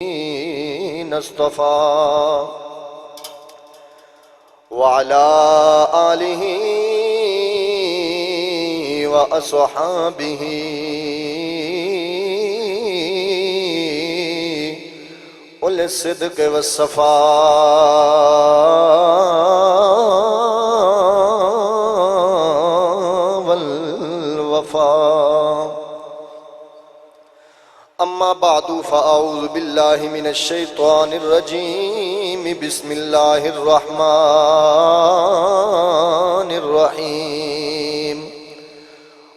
اصطفى وعلى آله وأصحابه أولي الصدق والصفاء والوفاء. أما بعد فأعوذ بالله من الشيطان الرجيم. بسم الله الرحمن الرحيم.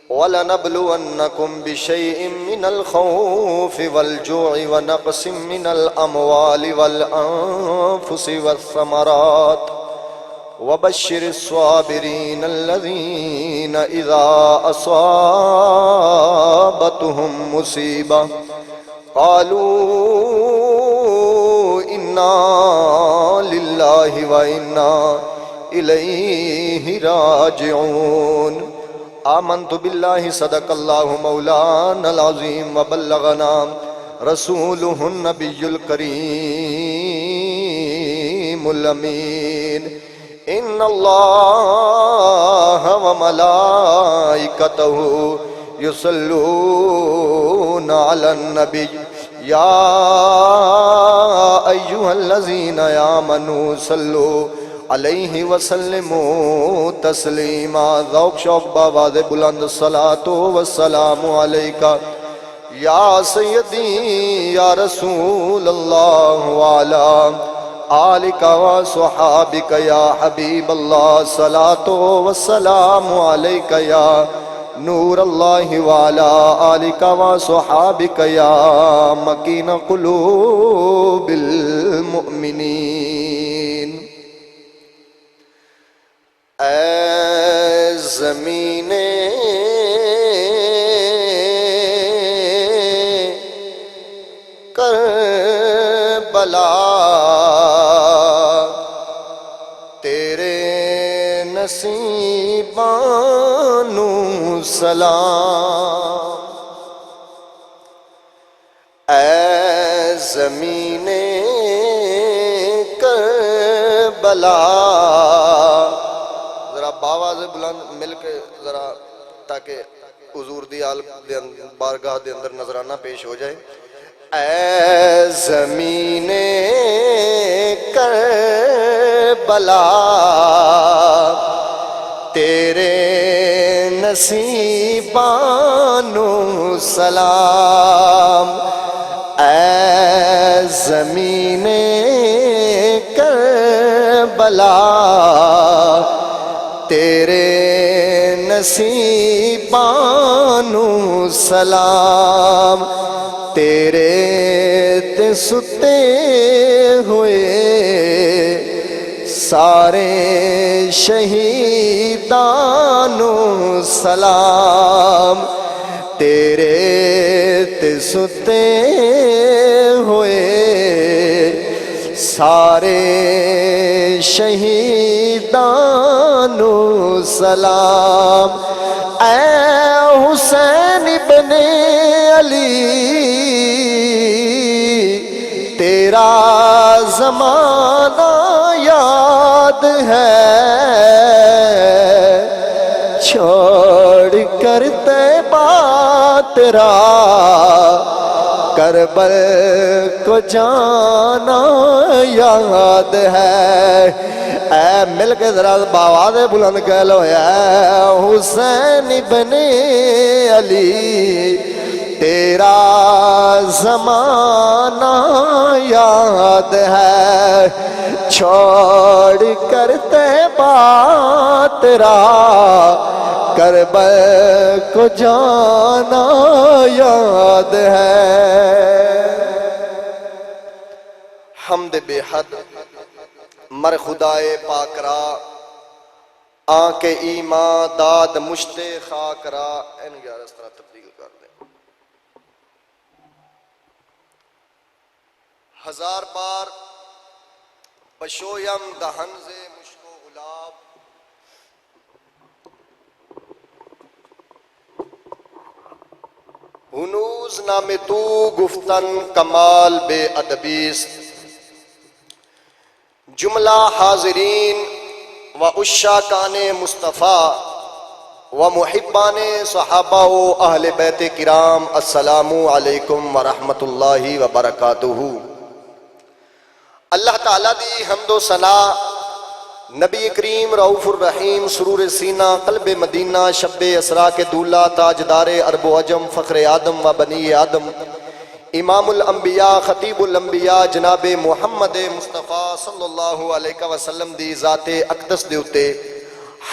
ولنبلونكم بشيء من الخوف والجوع ونقص من الأموال والأنفس والثمرات وبشر الصابرين الذين إذا أصابتهم مصيبة قالوا إنا لله وإنا إليه راجعون. آمنت بالله صدق الله مولانا العظيم وبلغنا رسوله النبي الكريم الأمين. إن الله وملائكته يصلون على النبي يا أيها الذين آمنوا صلوا علیہ وسلموا تسلیما. ذوق شوق بآواز بلند الصلاۃ والسلام علیکہ یا سیدی یا رسول اللہ وعلی آلک و صحابک یا حبیب اللہ. صلاۃ والسلام علیکہ یا نور اللہ وعلی آلک و صحابک یا مکین قلوب المؤمنین. اے زمین کربلا تیرے نصیبانو سلام. اے زمین کربلا باواز بلند مل کے ذرا تاکہ حضور دی بارگاہ دے اندر نظرانہ پیش ہو جائے. اے زمین کربلا تیرے نصیبانو سلام. اے زمین کربلا تیرے نصیبانو سلام. تیرے تے ستے ہوئے سارے شہیدانو سلام. تیرے تے ستے ہوئے سارے شہیدانو سلام. اے حسین ابن علی تیرا زمانہ یاد ہے چھوڑ کر طیبہ تیرا کربل کو جانا یاد ہے. اے مل کے ذرا باواز بلند کہہ لو اے حسین ابن علی تیرا زمانہ یاد ہے چھوڑ کر طیبہ تیرا کربل کو جانا یاد ہے. حمد بے حد مر خدائے پاک را آنکھ ایمان داد مشت خاک را. این 11 اس طرح تبدیل کر دیں. ہزار بار پشویم دہنز مشک و غلاب ہنوز نام تو گفتن کمال بے ادبیست، جملہ حاضرین و عشاقان مصطفیٰ و محبان صحابہ و اہل بیت کرام، السلام علیکم ورحمۃ اللہ وبرکاتہ۔ اللہ تعالیٰ دی حمد و ثنا، نبی کریم رؤوف الرحیم سرور سینہ قلب مدینہ شب اسرا کے دولہ تاجدار عرب و عجم فخر آدم و بنی آدم امام الانبیاء خطیب الانبیاء جناب محمد مصطفیٰ صلی اللہ علیہ وسلم دی ذات اقدس دے اتے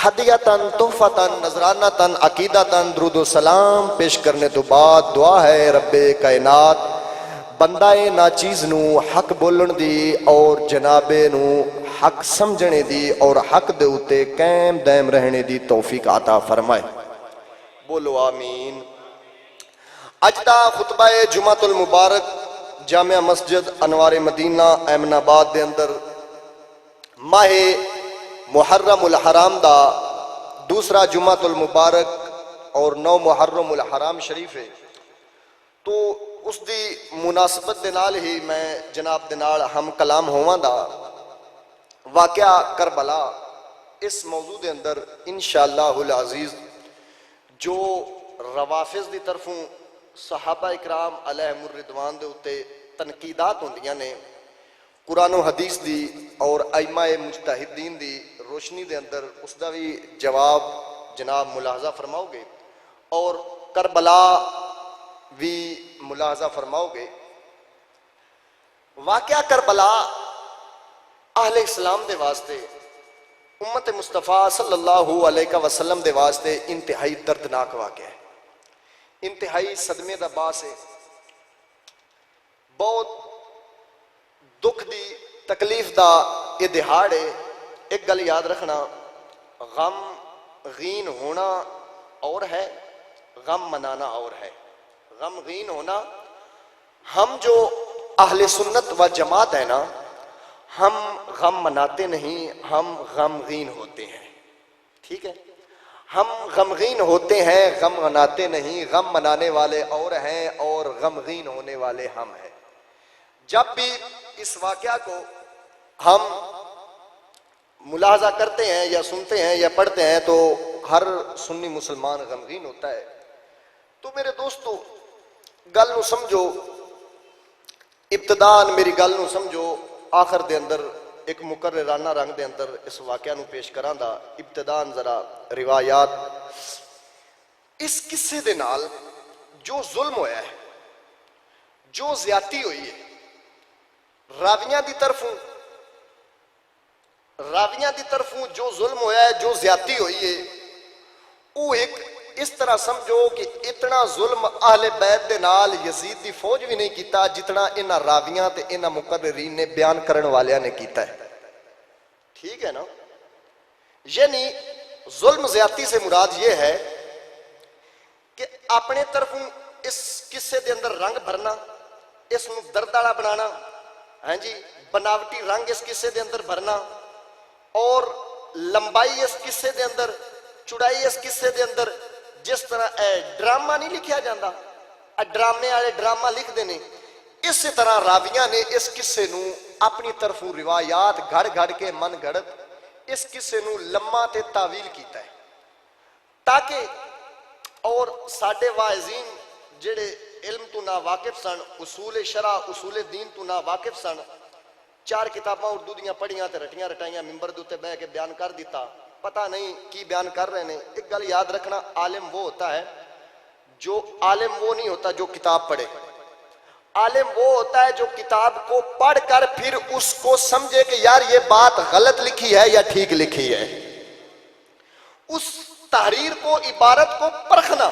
ہدیتاً تحفتاً نذرانتاً عقیدتاً درود و سلام پیش کرنے تو بعد دعا ہے رب کائنات بندہ ناچیز نو حق بولن دی اور جنابے نو حق سمجھنے دی اور حق دے اتے قائم دائم رہنے دی توفیق عطا فرمائے، بولو آمین۔ اج دا خطبہ جمعۃ المبارک جامعہ مسجد انوار مدینہ ایمن آباد دے اندر ماہ محرم الحرام دا دوسرا جمعۃ المبارک اور 9 محرم الحرام شریف ہے، تو اس دی مناسبت دے نال ہی میں جناب دے نال ہم کلام ہوواں دا واقعہ کربلا اس موضوع دے اندر انشاءاللہ العزیز جو روافض دی طرفوں صحابہ اکرام علیہم الرضوان دے اتے تنقیدات ہوندیاں نے قرآن و حدیث دی اور ائمہ مجتہدین دی روشنی دے اندر اس دا بھی جواب جناب ملاحظہ فرماؤ گے اور کربلا بھی ملاحظہ فرماؤ گے۔ واقعہ کربلا اہل اسلام دے واسطے امت مصطفیٰ صلی اللہ علیہ وسلم دے واسطے انتہائی دردناک واقعہ ہے، انتہائی صدمے دا باعث ہے، بہت دکھ دی تکلیف دا یہ دہاڑ ہے۔ ایک گل یاد رکھنا، غم غین ہونا اور ہے، غم منانا اور ہے۔ غم غین ہونا، ہم جو اہل سنت و جماعت ہے نا، ہم غم مناتے نہیں، ہم غمگین ہوتے ہیں، ٹھیک ہے؟ ہم غمگین ہوتے ہیں، غم مناتے نہیں، غم منانے والے اور ہیں اور غمگین ہونے والے ہم ہیں۔ جب بھی اس واقعہ کو ہم ملاحظہ کرتے ہیں یا سنتے ہیں یا پڑھتے ہیں تو ہر سنی مسلمان غمگین ہوتا ہے۔ تو میرے دوستو گل نو سمجھو، ابتدان میری گل نو سمجھو، آخر دے اندر ایک مقررانہ رنگ دے اندر اس واقعہ نو پیش کراں دا۔ ابتدان ذرا روایات، اس قصے دے نال جو ظلم ہویا ہے، جو زیادتی ہوئی ہے راویاں دی طرفوں جو ظلم ہویا ہے، جو زیادتی ہوئی ہے، وہ ایک اس طرح سمجھو کہ اتنا ظلم اہل بیت دے نال یزید دی فوج بھی نہیں کیتا جتنا انہاں راویاں تے انہاں مقررین نے بیان کرن والیاں نے کیتا ہے، ٹھیک ہے نا؟ یعنی ظلم زیادتی سے مراد یہ ہے کہ اپنے طرفوں اس قصے دے اندر رنگ بھرنا، اس نو درداڑا بنانا، ہاں جی، بناوٹی رنگ اس قصے دے اندر بھرنا، اور لمبائی اس قصے دے اندر، چڑائی اس قصے دے اندر، جس طرح اے ڈرامہ نہیں لکھیا جاندہ، اے ڈرامے والے ڈرامہ لکھ دینے، اسی طرح راویاں نے اس قصے نو اپنی طرفوں روایات گھڑ گھڑ کے من گھڑت اس قصے نو لمحہ تے تعویل کیتا ہے، تاکہ اور ساڈے واعظین جڑے علم تو نا واقف سن، اصول شرع اصول دین تو نا واقف سن، 4 کتاباں اردو دیاں پڑھیاں تے رٹیاں رٹائیاں ممبر دے تے بہ کے بیان کر دیتا، پتہ نہیں کی بیان کر رہے ہیں۔ ایک گل یاد رکھنا، عالم وہ ہوتا ہے جو عالم وہ نہیں ہوتا جو کتاب پڑھے، عالم وہ ہوتا ہے جو کتاب کو پڑھ کر پھر اس کو سمجھے کہ یار یہ بات غلط لکھی ہے یا ٹھیک لکھی ہے، اس تحریر کو، عبارت کو پرکھنا،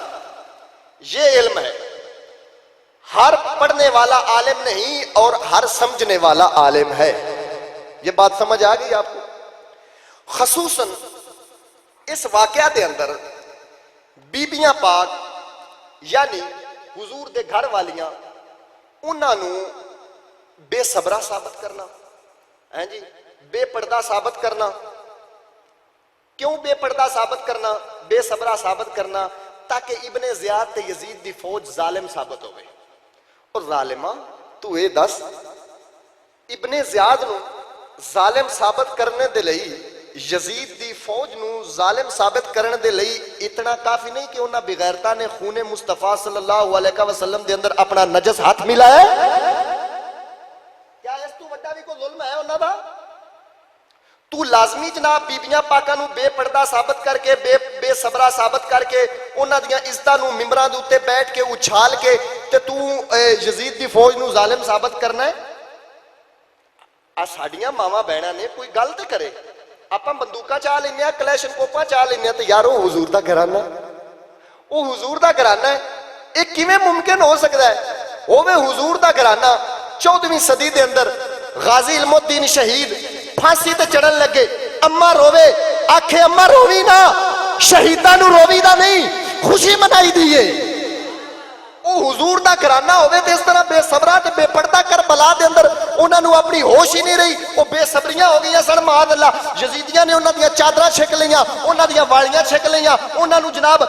یہ علم ہے۔ ہر پڑھنے والا عالم نہیں اور ہر سمجھنے والا عالم ہے، یہ بات سمجھ آ گئی آپ کو؟ خصوصاً اس واقعہ دے اندر بیبیاں پاک یعنی حضور دے گھر والیاں انہاں نو بے صبرہ ثابت کرنا، ہیں جی، بے پردہ ثابت کرنا۔ کیوں بے پردہ ثابت کرنا، بے صبرہ ثابت کرنا؟ تاکہ ابن زیاد تے یزید دی فوج ظالم ثابت ہوئے. اور ظالمہ تو اے دس ابن زیاد نو ظالم ثابت کرنے دے لئی یزید دی فوج نو ظالم ثابت کرنے دے لئی اتنا کافی نہیں کہ انہاں بغیرتا نے خون مصطفیٰ صلی اللہ علیہ وسلم دے اندر اپنا نجس ہاتھ ملایا ہے؟ کیا اس تو وڈا بھی کوئی ظلم ہے انہاں دا؟ تو لازمی جناب بیبیاں پاکاں نو بے پردہ ثابت کر کے بے صبرہ ثابت کر کے انہاں دیاں عزتاں نو ممبراں دے اوتے بیٹھ کے اچھال کے تے تو یزید دی فوج نو ظالم ثابت کرنا ہے؟ ساڈیاں ماواں بہناں نے کوئی گل تے کرے. آپ بندوقاں چاہ لینے ہیں, کلیشن کوپاں چاہ لینے ہیں, تو یار وہ حضور دا گھرانہ, وہ حضور دا گھرانہ ہے. ایک کیویں ممکن ہو سکتا ہے وہ حضور دا گھرانہ 14ویں صدی دے اندر غازی علم الدین شہید پھانسی تے چڑھن لگے, اما روے آکھے اما روی نا, شہیداں نو روی دا نہیں خوشی منائی دیئے. وہ حضور دا گھرانہ ہوئے تے اس طرح بے صبرہ تے بے پردہ کربلا دے اندر انہاں نو اپنی ہوش ہی نہیں رہی, وہ بے صبریاں ہو گئیاں سن. معاذ اللہ یزیدیاں نے انہاں دیاں چادراں چھک لیاں, انہاں دیاں والیاں چھک لیاں, انہاں نو جناب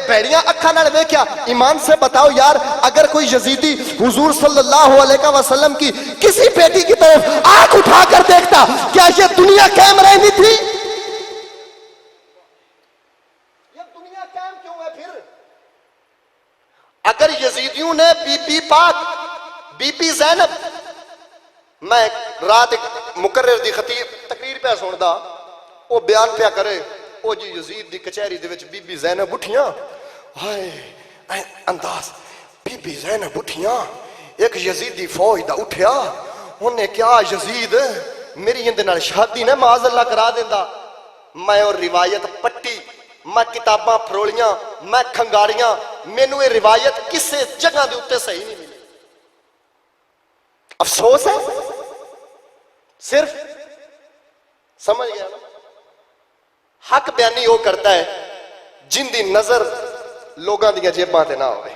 بھڑیاں اکھاں نال ویکھیا. ایمان سے بتاؤ یار, اگر کوئی یزیدی حضور صلی اللہ علیہ وسلم کی کسی بیٹی کی طرف آنکھ اٹھا کر دیکھتا, کیا یہ دنیا قائم رہنی تھی؟ یہ دنیا قائم کیوں ہے پھر؟ اگر یزیدیوں نے بی بی پاک بی بی زینب, میں رات ایک مقرر دی خطیب تقریر پہ سندا, وہ بیان پہ کرے, او جی یزید دی کچہری دے وچ بی بی زینب اٹھیاں, ہائے انداز بی بی زینب اٹھیاں, ایک یزیدی فوج دا اٹھیا, انہیں کیا یزید میری اندے نال شادی نے معاذ اللہ کرا دیندا. میں اور روایت پٹی, میں کتاباں پھرولیاں, میں کھنگاریاں, مینوں یہ روایت کسے جگہ دے اوتے صحیح نہیں ملی. افسوس ہے صرف, سمجھ گیا نا, حق بیانی وہ کرتا ہے جن دی نظر لوگاں دیاں جیباں تے نہ ہوئے,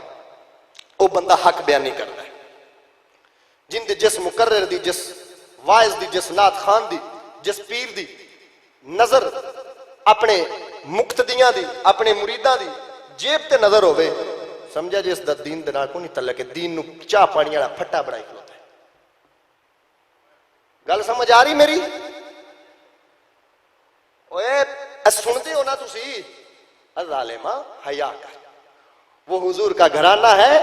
وہ بندہ حق بیانی کرتا ہے. جن دی جس مقرر دی, جس واعظ دی, جس نعت خان دی, جس پیر دی نظر اپنے مقتدیاں دی, اپنے مریداں دی جیب تے نظر ہوئے, سمجھا جی اس دا دین دے نال کو نہیں تعلق ہے, دین نو چاہ پانی والا پھٹا بنائی کھلوتا ہے. گل سمجھ آ رہی میری؟ اوے سنتے ہو نا تسی, ظالمہ حیا کر, وہ حضور کا گھرانہ ہے,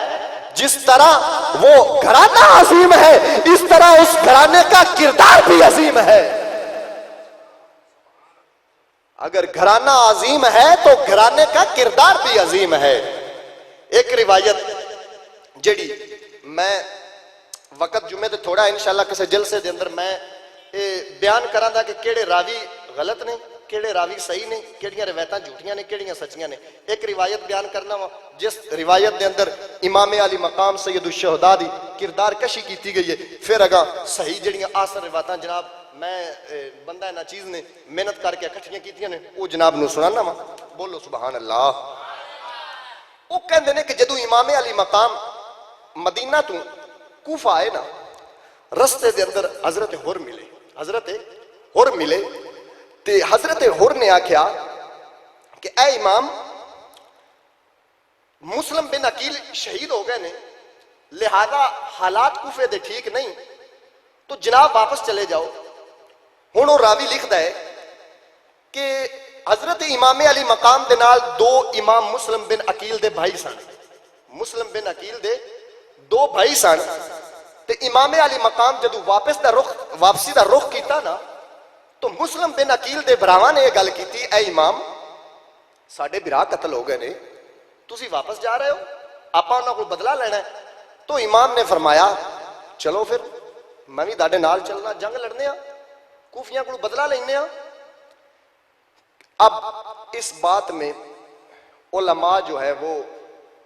جس طرح وہ گھرانہ عظیم ہے اس طرح اس گھرانے کا کردار بھی عظیم ہے. اگر گھرانہ عظیم ہے تو گھرانے کا کردار بھی عظیم ہے. ایک روایت جڑی میں وقت جمعے تے تھوڑا انشاءاللہ کسے جلسے دے اندر میں بیان کراں دا کہ کیڑے راوی غلط نے, کیڑے راوی صحیح نے, کیڑیاں روایتاں جھوٹیاں نے, کیڑیاں سچیاں نے. ایک روایت بیان کرنا وا جس روایت دے اندر امام علی مقام سید الشہداء دی کردار کشی کیتی گئی ہے. پھر اگاں صحیح جڑیاں آثر روایتاں جناب میں بندہ نا چیز نے محنت کر کے اکٹھیاں کیتیاں نے, وہ جناب نو سنانا وا. بولو سبحان اللہ. وہ کہندے نے کہ جدو امام علی مقام مدینہ تو کوفہ آئے نا, رستے دے اندر حضرت حر ملے, حضرت حر ملے تے حضرت حر نے آکھیا کہ اے امام, مسلم بن عقیل شہید ہو گئے نے, لہذا حالات کوفے دے ٹھیک نہیں, تو جناب واپس چلے جاؤ. ہن وہ راوی لکھدا ہے کہ حضرت امام علی مقام دے نال دو امام مسلم بن عقیل دے بھائی سن, مسلم بن عقیل دے دو بھائی سن. تے امام علی مقام جدو واپسی دا رخ کیتا نا, تو مسلم بن عقیل دے بھراواں نے یہ گل کیتی, اے امام ساڈے بھرا قتل ہو گئے نے, تسی واپس جا رہے ہو, آپاں انہاں کول بدلہ لینا ہے. تو امام نے فرمایا چلو پھر میں بھی تہاڈے نال چلنا, جنگ لڑنے ہاں, کوفیاں کول بدلہ لینے ہاں. اب اس بات میں علماء جو ہے وہ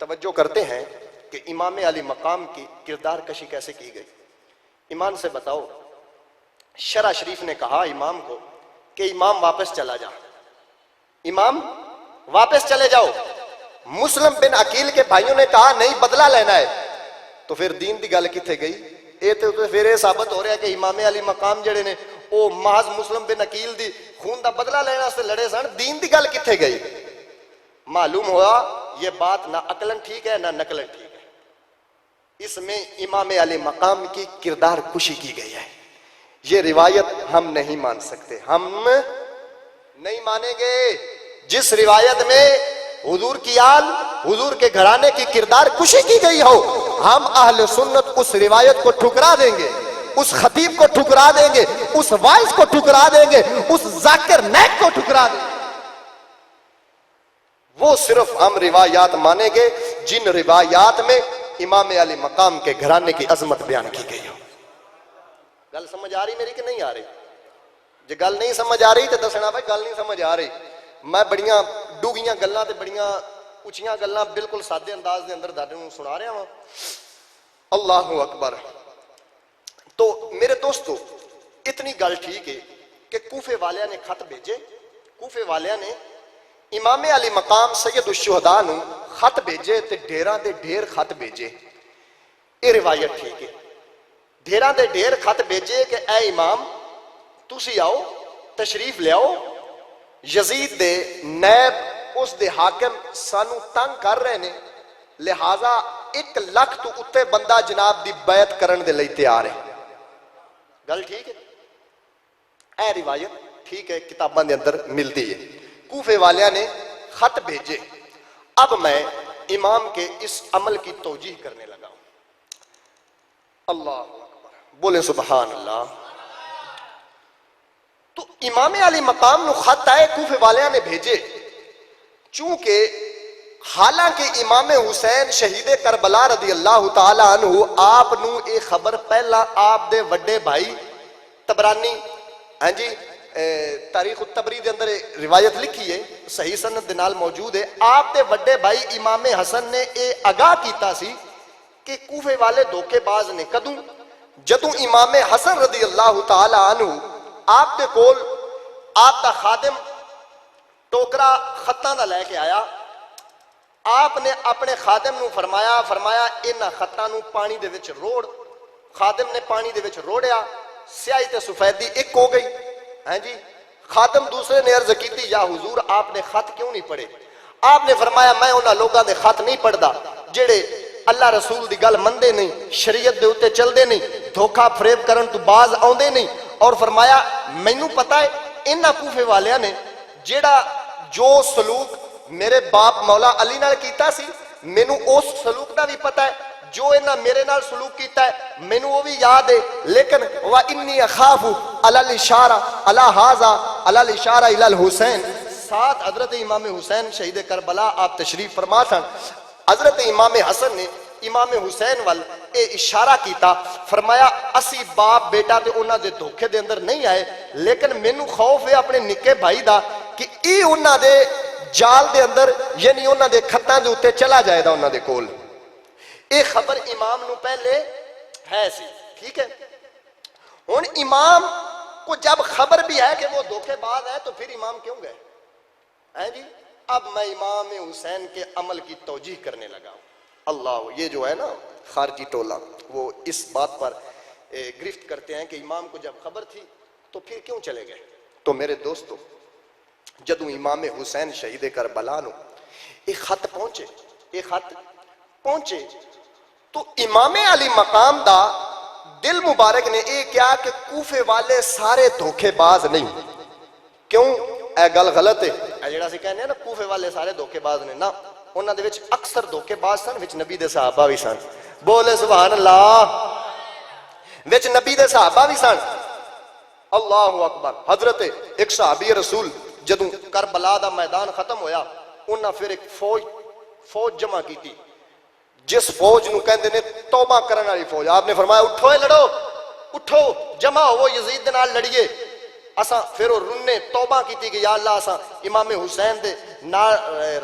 توجہ کرتے ہیں کہ امام علی مقام کی کردار کشی کیسے کی گئی. ایمان سے بتاؤ, شرع شریف نے کہا امام کو کہ امام واپس چلا جا, امام واپس چلے جاؤ. مسلم بن عقیل کے بھائیوں نے کہا نہیں بدلہ لینا ہے. تو پھر دین دی گل کتھے گئی؟ یہ تو پھر یہ ثابت ہو رہا ہے کہ امام علی مقام جڑے نے وہ محض مسلم بن عقیل دی خون دا بدلہ لینا سے لڑے سن. دین دی گل کتھے گئی؟ معلوم ہوا یہ بات نہ عقلاً ٹھیک ہے نہ نقلاً ٹھیک ہے. اس میں امام علی مقام کی کردار کشی کی گئی ہے. یہ روایت ہم نہیں مان سکتے, ہم نہیں مانیں گے. جس روایت میں حضور کی آل, حضور کے گھرانے کی کردار کشی کی گئی ہو, ہم اہل سنت اس روایت کو ٹھکرا دیں گے, اس خطیب کو ٹھکرا دیں گے, اس وائس کو ٹھکرا دیں گے, اس ذاکر نیک کو ٹھکرا دیں گے. وہ صرف ہم روایات مانیں گے جن روایات میں امام علی مقام کے گھرانے کی عظمت بیان کی گئی ہو. گل سمجھ آ رہی میری کہ نہیں آ رہی؟ جی گل نہیں سمجھ آ رہی تو دسنا بھائی گل نہیں سمجھ آ رہی. میں بڑیاں ڈوگیاں گلاں تے بڑیاں اچھیاں گلاں بالکل سادے انداز دے اندر تہاڈے نوں سنا رہا ہاں. اللہ اکبر. تو میرے دوستو اتنی گل ٹھیک ہے کہ کوفے والیاں نے خط بھیجے, کوفے والیاں نے امام علی مقام سید الشہداء نوں خط بھیجے تے ڈھیراں دے ڈھیر خط بھیجے. یہ روایت ٹھیک ہے, ڈھیراں دے ڈھیر خط بھیجے کہ اے امام تسی آؤ, تشریف لیاؤ, یزید دے نیب اس دے حاکم سانو تنگ کر رہے نے, لہذا 1 لاکھ تو اتے بندہ جناب دی بیعت کرن دے لئی تیار ہے. گل ٹھیک ہے؟ اے روایت ٹھیک ہے, کتاباں دے اندر ملتی ہے. کوفے والیاں نے خط بھیجے. اب میں امام کے اس عمل کی توجیح کرنے لگا ہوں. اللہ اکبر, بولے سبحان اللہ. تو امام علی مقام نو خط آئے, کوفے والیاں نے بھیجے, چونکہ حالانکہ امام حسین شہید کربلا رضی اللہ تعالیٰ عنہ آپ نو اے خبر پہلا آپ دے وڈے بھائی تبرانی, ہاں جی, تاریخ الطبری دے اندر روایت لکھی ہے, صحیح سند دے نال موجود ہے, آپ دے وڈے بھائی امام حسن نے اے آگاہ کیتا سی کہ کوفے والے دھوکے باز نے. کدوں؟ جدوں امام حسن رضی اللہ تعالی عنہ آپ دے کول آپ دا خادم ٹوکرا خطاں دا لے کے آیا, آپ نے اپنے خادم نو فرمایا انہاں خطاں نو پانی دے وچ روڑ. خادم نے پانی دے وچ روڑیا, سیاہی تے سفیدی ایک ہو گئی. ہاں جی, خادم دوسرے نے عرض کیتی یا حضور آپ نے خط کیوں نہیں پڑھے؟ آپ نے فرمایا میں انہاں لوگاں دے خط نہیں پڑھدا جڑے اللہ رسول دی گل مندے نہیں, شریعت دے اوتے چلدے نہیں, دھوکا فریب کرن تو باز آوندے نہیں. اور فرمایا مینوں پتہ ہے انہاں کوفے والیاں نے جیڑا جو سلوک میرے باپ مولا علی نال کیتا سی, مینوں اس سلوک دا بھی پتہ ہے, جو انہاں میرے نال سلوک کیتا ہے مینوں وہ بھی یاد ہے. لیکن وَإِنِّي أَخَافُ عَلَى الْإِشَارَةِ عَلَى هَذَا عَلَى الْإِشَارَةِ إِلَى الْحُسَيْنِ. ساتھ حضرت امام حسین شہید کربلا آپ تشریف فرما سن. حضرت امام حسن نے امام حسین وال اے اشارہ کیتا, فرمایا اسی باپ بیٹا تے انہاں دے دھوکے دے اندر نہیں آئے, لیکن مینوں خوف ہے اپنے نکے بھائی دا کہ ای انہاں دے جال دے اندر یعنی انہاں دے خطاں دے اوتے چلا جائے دا انہاں دے کول. اے خبر امام نو پہلے ہے سی, ٹھیک ہے. ہن امام کو جب خبر بھی ہے کہ وہ دھوکے باز ہے تو پھر امام کیوں گئے؟ ہیں جی, اب میں امام حسین کے عمل کی توجیح کرنے لگا ہوں. اللہ, یہ جو ہے نا خارجی ٹولہ وہ اس بات پر گرفت کرتے ہیں کہ امام کو جب خبر تھی تو پھر کیوں چلے گئے. تو میرے دوستو جدوں امام حسین شہید کربلا نو ایک خط پہنچے تو امام علی مقام دا دل مبارک نے یہ کیا کہ کوفے والے سارے دھوکے باز نہیں. کیوں؟ اے گل غلط ہے. اے جڑا سی کہنے ہیں نا کوفے والے سارے دھوکے باز نے, نا, انہاں دے وچ اکثر دھوکے باز سن, وچ نبی دے صحابہ بھی سن. بولے سبحان اللہ. وچ نبی دے صحابہ بھی سن. اللہ اکبر. حضرت ایک صحابی رسول جدوں کربلا دا میدان ختم ہویا, انہاں پھر ایک فوج جمع کیتی, جس فوج نو کہندے نے توبہ کرن والی فوج. آپ نے فرمایا اٹھو اے لڑو, اٹھو جمع ہو, یزید دے نال لڑیے. اساں پھر وہ رننے توبہ کیتی کہ یا اللہ اساں امام حسین دے نال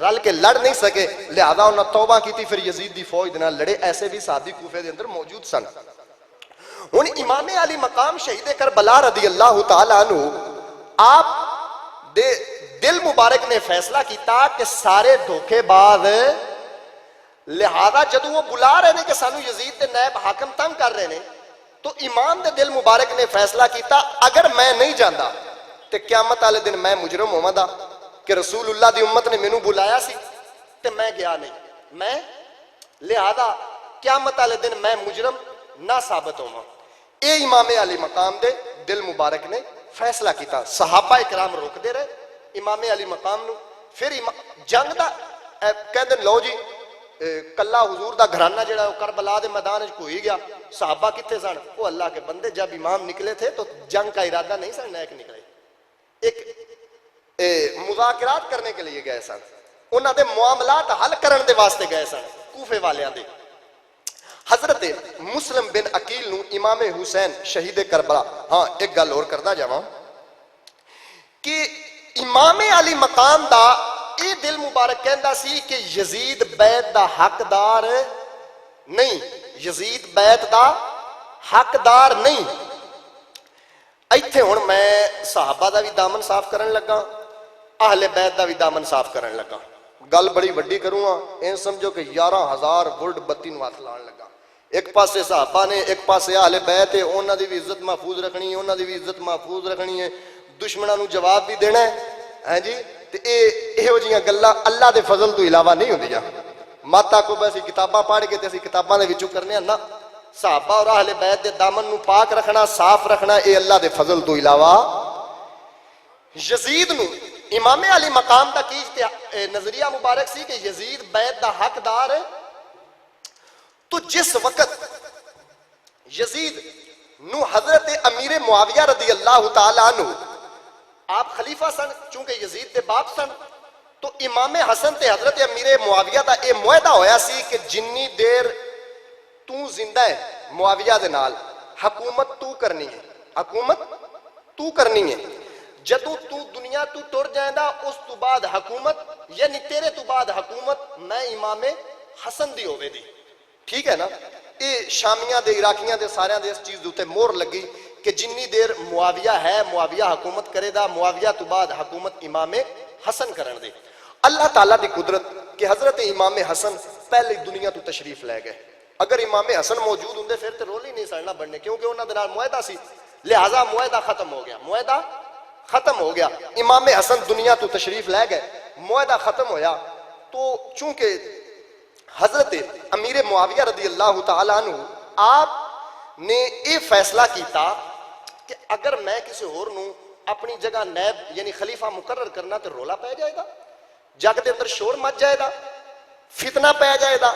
رل کے لڑ نہیں سکے, لہذا انہاں توبہ کیتی, پھر یزید دی فوج دے نال لڑے. ایسے بھی صحابی کوفے دے اندر موجود سن. ہن امام علی مقام شہید کربلا رضی اللہ تعالی عنہ آپ دے دل مبارک نے فیصلہ کیتا کہ سارے دھوکے باز, لہذا جدوں وہ بلا رہے ہیں کہ سانو یزید دے نائب حاکم تنگ کر رہے ہیں, تو امام دے دل مبارک نے فیصلہ کیتا اگر میں نہیں جاندا تے قیامت والے دن میں مجرم ہوواں دا کہ رسول اللہ دی امت نے مینوں بلایا سی تے میں گیا نہیں، میں لہذا قیامت والے دن میں مجرم نہ ثابت ہوا۔ اے امام علی مقام دے دل مبارک نے فیصلہ کیتا، صحابہ اکرام روک دے رہے امام علی مقام نو، پھر جنگ دا کہندے لو جی کلا حضور دا گھرانہ جڑا ہے کربلا دے میدان وچ کوئی گیا، صحابہ کتنے سن؟ وہ اللہ کے بندے جب امام نکلے تھے تو جنگ کا ارادہ نہیں سن نیک نکلے، ایک مذاکرات کرنے کے لیے گئے سن، انہاں دے معاملات حل کرن دے واسطے گئے سن کوفے والیاں دے۔ حضرت مسلم بن عقیل نو امام حسین شہید کربلا، ہاں ایک گل اور کردا جاواں کہ امام علی مقام دا اے دل مبارک کہندا سی کہ یزید بیعت دا حقدار نہیں، یزید بیعت دا حقدار نہیں۔ ایتھے ہن میں صحابہ دا بھی دامن صاف کرن لگا، اہل بیت دا بھی دامن صاف کرن لگا، گل بڑی وڈی کروں ہاں، این سمجھو کہ 11,000 ورلڈ بتی نو ہاتھ لان لگا، ایک پاسے صحابہ نے ایک پاسے اہل بیت ہے، انہاں دی بھی عزت محفوظ رکھنی ہے، انہاں دی بھی عزت محفوظ رکھنی ہے، دشمناں نو جواب بھی دینا ہے، ہاں جی، تے ایہو جیاں گلاں اللہ دے فضل تو علاوہ نہیں ہوندیاں، ماتا کو بس کتاباں پڑھ کے تے اسی کتاباں دے وچوں کرنے ہاں، نہ صحابہ اور اہل بیت دے دامن نو پاک رکھنا، صاف رکھنا، اے اللہ دے فضل تو علاوہ۔ یزید نو امام علی مقام دا کی نظریہ مبارک سی کہ یزید بیعت دا حقدار ہے، تو جس وقت یزید نو حضرت امیر معاویہ رضی اللہ تعالیٰ عنہ آپ خلیفہ سن، چونکہ یزید دے باپ سن، تو امام حسن تے حضرت امیر معاویہ دا اے معاہدہ ہویا سی کہ جنی دیر تو زندہ ہے معاویہ دے نال حکومت تو کرنی ہے، حکومت تو کرنی ہے، جدو تو دنیا تو ٹر جائیں دا اس تو بعد حکومت یعنی تیرے تو بعد حکومت میں امام حسن دی ہوئے دی، ٹھیک ہے نا؟ یہ شامیاں دے عراقیاں دے ساریاں دے اس چیز دوتے مور لگی کہ جنی دیر معاویہ ہے معاویہ حکومت کرے دا، معاویہ تو بعد حکومت امام حسن کرن دے۔ اللہ تعالیٰ دی قدرت کہ حضرت امام حسن پہلے دنیا تو تشریف لے گئے، اگر امام حسن موجود ہوندے پھر تے رول ہی نہیں سڑنا بننے، کیونکہ انہاں دے نال معاہدہ سی، لہٰذا معاہدہ ختم ہو گیا، معاہدہ ختم ہو گیا، امام حسن دنیا تو تشریف لے گئے، معاہدہ ختم ہویا، تو چونکہ حضرت امیر معاویہ رضی اللہ تعالیٰ عنہ آپ نے یہ فیصلہ کیتا کہ اگر میں کسی اور نو اپنی جگہ نیب یعنی خلیفہ مقرر کرنا تو رولا پہ جائے گا، جگ دے اندر شور مچ جائے گا، فتنہ پہ جائے گا،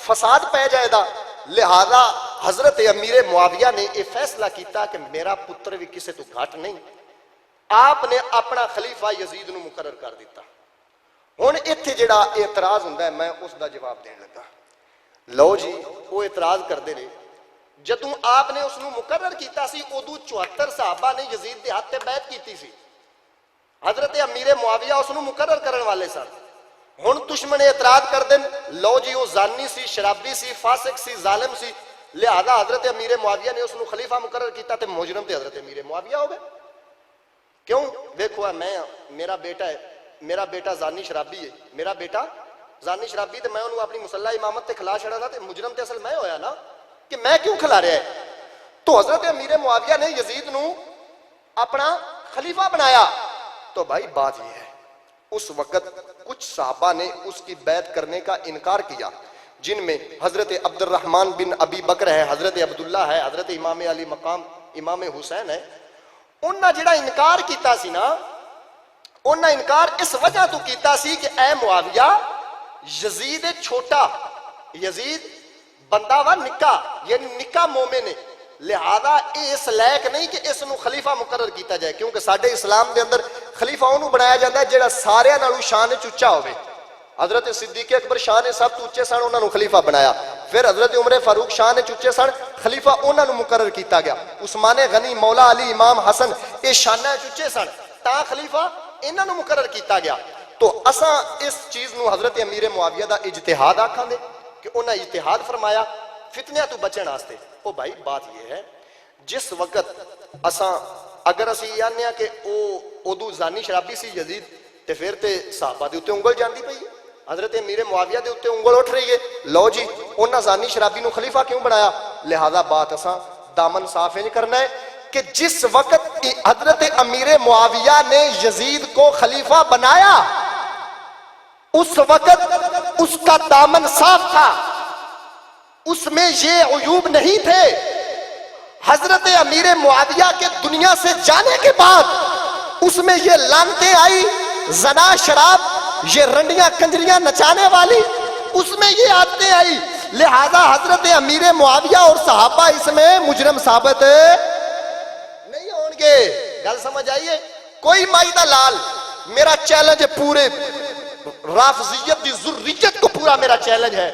فساد پہ جائے گا، لہذا حضرت امیر معاویہ نے یہ فیصلہ کیتا کہ میرا پتر بھی کسی تو گھٹ نہیں، آپ نے اپنا خلیفہ یزید نو مقرر کر دیتا۔ ہن ایتھے جڑا اعتراض ہوندا ہے میں اس دا جواب دین لگا، لو جی وہ اعتراض کردے نے جدوں آپ نے اس نو مقرر کیتا سی ادو 74 صحابہ نے یزید دے ہاتھ تے بیعت کیتی سی، حضرت امیر معاویہ اس نو مقرر کرن والے سن، ہن دشمن اعتراض کر دین لو جی وہ زانی سی، شرابی سی، فاسق سی، ظالم سی، لہذا حضرت امیر معاویہ نے اس نو خلیفہ مقرر کیتا تے مجرم تے حضرت امیر معاویہ ہو گئے۔ کیوں؟ دیکھو میں میرا بیٹا ہے، میرا بیٹا زانی شرابی ہے، میرا بیٹا زانی شرابی تے میں انہوں اپنی مسلح امامت تے کھلا چھڑا تھا تے مجرم تے اصل میں ہویا نا کہ میں کیوں کھلا رہا ہے؟ تو حضرت امیر معاویہ نے یزید نو اپنا خلیفہ بنایا۔ تو بھائی بات یہ ہے اس وقت کچھ صحابہ نے اس کی بیعت کرنے کا انکار کیا، جن میں حضرت عبد الرحمن بن ابی بکر ہے، حضرت عبداللہ ہے، حضرت امام علی مقام امام حسین ہے۔ انہاں جڑا انکار کیتا سی نا، انہاں انکار اس وجہ تو کیتا سی کہ اے معاویہ یزید چھوٹا، یزید بندہ وا نکا یعنی نکا مومن ہے، لہذا اس لائق نہیں کہ اس نو خلیفہ مقرر کیتا جائے، کیونکہ ساڈے اسلام دے اندر خلیفہ انہوں بنایا جاتا ہے جڑا سارے نالوں شان اونچا ہوئے۔ حضرت صدیق اکبر شان سب تو اونچے سن، انہوں نے خلیفہ بنایا، پھر حضرت عمر فاروق شان اونچے سن، خلیفہ انہوں نے مقرر کیتا گیا، عثمان غنی، مولا علی، امام حسن یہ شانہ اونچے سن تا خلیفہ انہوں نے مقرر کیتا گیا۔ تو اساں اس چیز نو حضرت امیر معاویہ دا اجتہاد آکھاں دے کہ انہاں اجتہاد فرمایا فتنیاں تو بچن واسطے۔ او بھائی بات یہ ہے جس وقت اساں اگر اسی یہ آنے ہیں کہ ادو زانی شرابی سی یزید تے پھر تے صحابہ دے اتے انگل جاندی پئی ہے، حضرت امیر معاویہ دے اتے انگل اٹھ رہی ہے، لو جی انہاں زانی شرابی نو خلیفہ کیوں بنایا؟ لہذا بات اساں دامن صاف نہیں کرنا ہے کہ جس وقت حضرت امیر معاویہ نے یزید کو خلیفہ بنایا اس وقت اس کا دامن صاف تھا، اس میں یہ عیوب نہیں تھے۔ حضرت امیر معاویہ کے دنیا سے جانے کے بعد اس میں یہ لعنتیں آئی، زنا، شراب، یہ رنڈیاں کنجریاں نچانے والی، اس میں یہ عادتیں آئی، لہذا حضرت امیر معاویہ اور صحابہ اس میں مجرم ثابت نہیں ہوں گے۔ گل سمجھ آئیے؟ کوئی مائدہ لال، میرا چیلنج ہے، پورے رافضیت دی ذریت کو پورا میرا چیلنج ہے،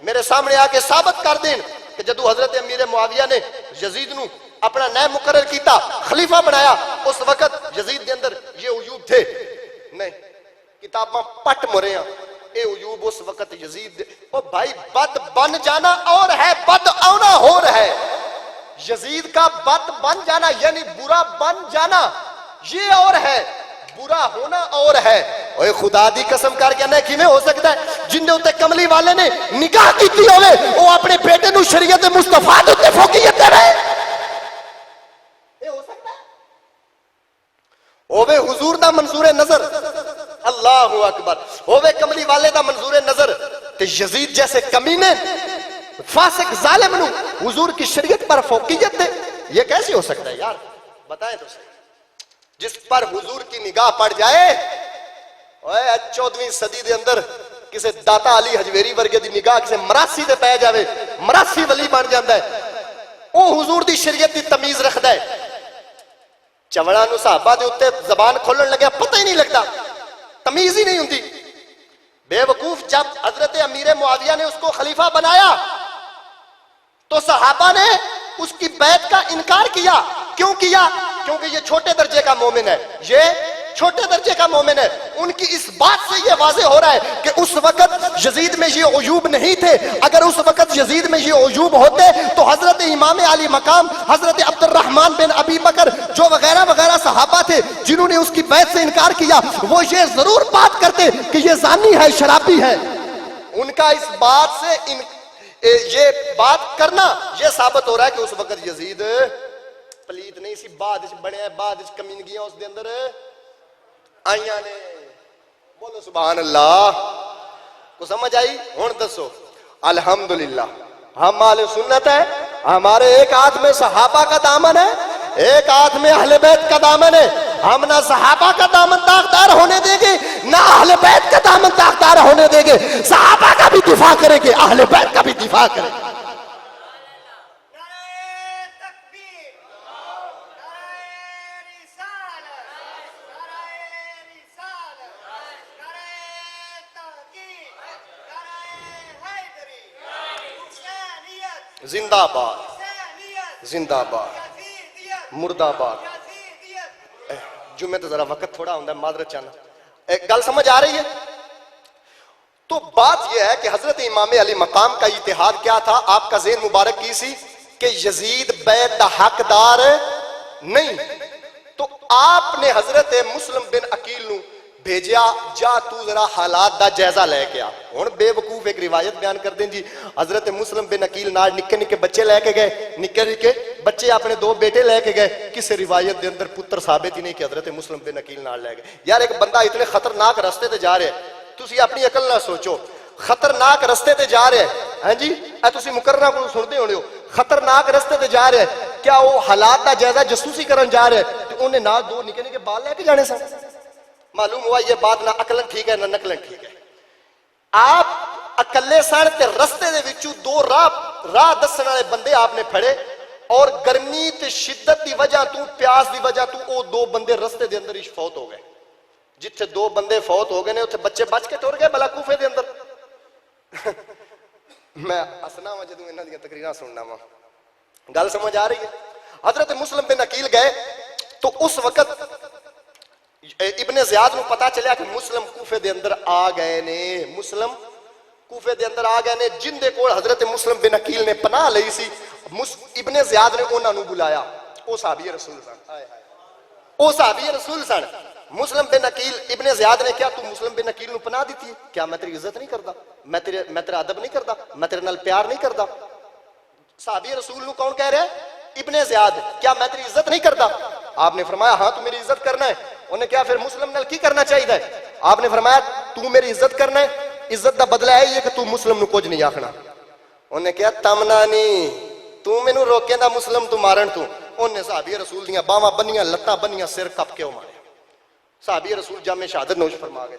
میرے سامنے آ کے ثابت کر دیں کہ جدو حضرت امیر معاویہ نے یزید نو اپنا نائب مقرر کیتا، خلیفہ بنایا، اس وقت یزید کے اندر یہ عیوب تھے؟ نہیں، کتاباں پٹ مرے ہیں، اے عیوب اس وقت یزید دے۔ او بھائی، بد بن جانا اور ہے، بد آنا ہو رہا ہے۔ یزید کا بد بن جانا یعنی برا بن جانا یہ اور ہے، برا ہونا اور ہے۔ اوے خدا دی قسم کر کے نہیں کیویں ہو سکتا ہے جن دے اوتے کملی والے نے نکاح کیتی ہوے او اپنے بیٹے نو شریعت مصطفیٰ دے اوتے فوقیت دے رہے؟ اے ہو سکتا ہے؟ اوے حضور دا منظور نظر، اللہ اکبر، ہوے کملی والے دا منظور نظر تے یزید جیسے کمینے فاسق ظالم نو حضور کی شریعت پر فوقیت دے، یہ کیسے ہو سکتا ہے یار؟ بتائیں تو صحیح۔ جس پر حضور کی نگاہ پڑ جائے، اوے 14ویں صدی دے اندر کسے داتا علی حجویری ورگے دی نگاہ کسے مراسی دے پہ جاوے، مراسی ولی بن جاندا ہے، او حضور دی شریعت دی تمیز رکھدا ہے۔ چوڑا نو صحابہ دے اوتے زبان کھولن لگیا پتہ ہی نہیں لگتا، تمیز ہی نہیں ہوندی۔ بے وقوف جب حضرت امیر معاویہ نے اس کو خلیفہ بنایا تو صحابہ نے اس کی بیعت کا انکار کیا۔ کیوں کیا؟ کیونکہ یہ چھوٹے درجے کا مومن ہے، یہ چھوٹے درجے کا مومن ہے۔ ان کی اس بات سے یہ واضح ہو رہا ہے کہ اس وقت یزید میں یہ عیوب نہیں تھے۔ اگر اس وقت یزید میں یہ عیوب ہوتے تو حضرت امام علی مقام، حضرت عبد الرحمن بن ابی بکر جو وغیرہ وغیرہ صحابہ تھے جنہوں نے اس کی بیعت سے انکار کیا، وہ یہ ضرور بات کرتے کہ یہ زانی ہے، شرابی ہے۔ ان کا اس بات سے یہ بات کرنا یہ ثابت ہو رہا ہے کہ اس وقت یزید پلیت نہیں سی، بعد بنیا، بعد کمینگیاں اس دے اندر آئیاں نے۔ بولو سبحان اللہ، کو سمجھ آئی؟ ہون دسو الحمدللہ ہم اہل سنت ہے، ہمارے ایک ہاتھ میں صحابہ کا دامن ہے، ایک ہاتھ میں اہل بیت کا دامن ہے۔ ہم نہ صحابہ کا دامن داغدار ہونے دیں گے، نہ اہل بیت کا دامن داغدار ہونے دیں گے۔ صحابہ کا بھی دفاع کریں گے، اہل بیت کا بھی دفاع کریں گے۔ زندہ باد، زندہ باد، مردہ باد۔ جمعہ تو ذرا وقت تھوڑا ہوندہ ہے، معذرت چاہنا۔ ایک گل سمجھ آ رہی ہے؟ تو بات یہ ہے کہ حضرت امام علی مقام کا اجتہاد کیا تھا؟ آپ کا ذہن مبارک کی سی کہ یزید بیعت دا حقدار نہیں، تو آپ نے حضرت مسلم بن عقیل نو بھیجیا، جا تو ذرا حالات دا جائزہ لے کے آ۔ ہن بے وقوف ایک روایت بیان کر دیں جی، حضرت مسلم بن عقیل نال نکے نکے بچے لے کے گئے، نکے نکے بچے اپنے دو بیٹے لے کے گئے، کسی روایت دے اندر پتر ثابت ہی نہیں کہ حضرت مسلم بن عقیل نال لے گئے۔ یار ایک بندہ اتنے خطرناک رستے تے جا رہے ہیں، تسی اپنی عقل نہ سوچو، خطرناک رستے تے جا رہے ہیں، ہاں جی اے تسی مقررہ کو سنتے ہونے ہو، خطرناک رستے تے جا رہے ہیں، کیا وہ حالات دا جائزہ جاسوسی کرن جا رہے ہیں تو انہیں نال دو نکے نکے بال لے کے جانے سن؟ معلوم ہوا یہ بات نہ عقلن ٹھیک ہے نہ نقلن ٹھیک ہے۔ آپ اکلے سن تے رستے دے وچوں دو راہ دسن والے بندے آپ نے پھڑے، اور گرمی تے شدت دی وجہ تو، پیاس دی وجہ تو او دو بندے رستے دے اندر ہی فوت ہو گئے۔ جتھے دو بندے فوت ہو گئے نے اتنے بچے بچ کے ٹر گئے بلا کوفے دے اندر۔ میں ہسنا وا جدوں انہاں دی تقریراں سننا وا، گل سمجھ آ رہی ہے؟ حضرت مسلم بن عقیل گئے تو اس وقت ابن زیاد نو پتا چلیا کہ مسلم کوفے دے اندر آ گئے نے، مسلم کوفے دے اندر آ گئے نے، جن دے کول حضرت مسلم بن عقیل نے پناہ لئی سی، ابن زیاد نے انہاں نو بلایا، او صحابی رسول سن، او صحابی رسول سن۔ مسلم بن عقیل، ابن زیاد نے کیا تو مسلم بن عقیل نو پناہ دیتی ہے؟ کیا میں تیری عزت نہیں کردا؟ میں تیرا ادب نہیں کردا؟ میں تیرے نال پیار نہیں کردا؟ صحابی رسول نو کون کہہ رہا ہے؟ ابن زیاد، کیا میں تیری عزت نہیں کردا؟ آپ نے فرمایا ہاں تو میری عزت کرنا ہے۔ انہیں کیا پھر مسلم نال کی کرنا چاہیے ہے؟ آپ نے فرمایا تو میری عزت کرنا ہے، عزت دا بدلہ ہے یہ کہ تو مسلم نو کچھ نہیں آکھنا. انہیں کہا تمنا نہیں تو مینوں روکیں دا مسلم تو مارن تو. انہیں صحابی رسول دیاں باواں بنیاں لتاں بنیاں سر کپ کے مارے. صحابی رسول جامع شہادت نوش فرما گئے.